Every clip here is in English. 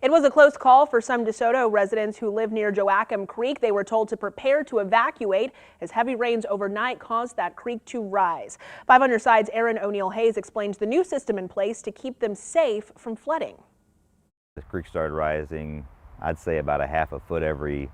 It was a close call for some DeSoto residents who live near Joachim Creek. They were told to prepare to evacuate as heavy rains overnight caused that creek to rise. 5 on your side's Aaron O'Neill Hayes explains the new system in place to keep them safe from flooding. The creek started rising, I'd say about a half a foot every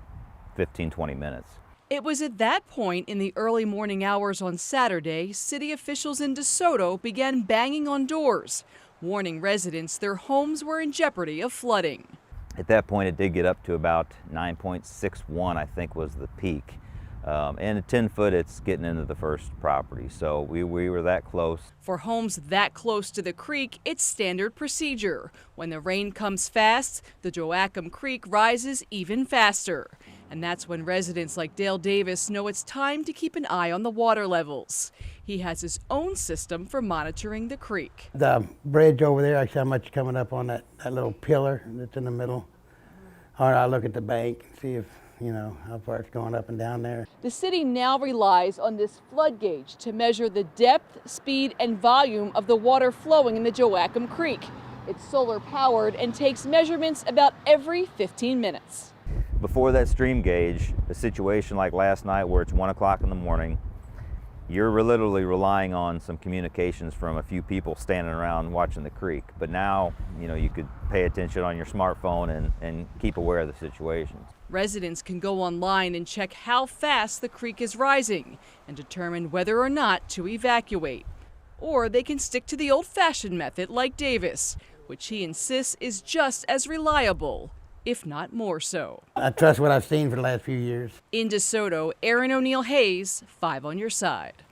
15-20 minutes. It was at that point in the early morning hours on Saturday, city officials in DeSoto began banging on doors, warning residents their homes were in jeopardy of flooding. At that point, it did get up to about 9.61, I think was the peak. And at 10 foot, it's getting into the first property. So we were that close. For homes that close to the creek, it's standard procedure. When the rain comes fast, the Joachim Creek rises even faster. And that's when residents like Dale Davis know it's time to keep an eye on the water levels. He has his own system for monitoring the creek. The bridge over there, I see how much coming up on that little pillar that's in the middle. Or I look at the bank and see if, you know, how far it's going up and down there. The city now relies on this flood gauge to measure the depth, speed, and volume of the water flowing in the Joachim Creek. It's solar powered and takes measurements about every 15 minutes. Before that Streamgage, a situation like last night where it's 1 o'clock in the morning, you're literally relying on some communications from a few people standing around watching the creek. But now, you know, you could pay attention on your smartphone and keep aware of the situation. Residents can go online and check how fast the creek is rising and determine whether or not to evacuate. Or they can stick to the old-fashioned method like Davis, which he insists is just as reliable, if not more so. I trust what I've seen for the last few years. In DeSoto, Aaron O'Neill Hayes, 5 on your side.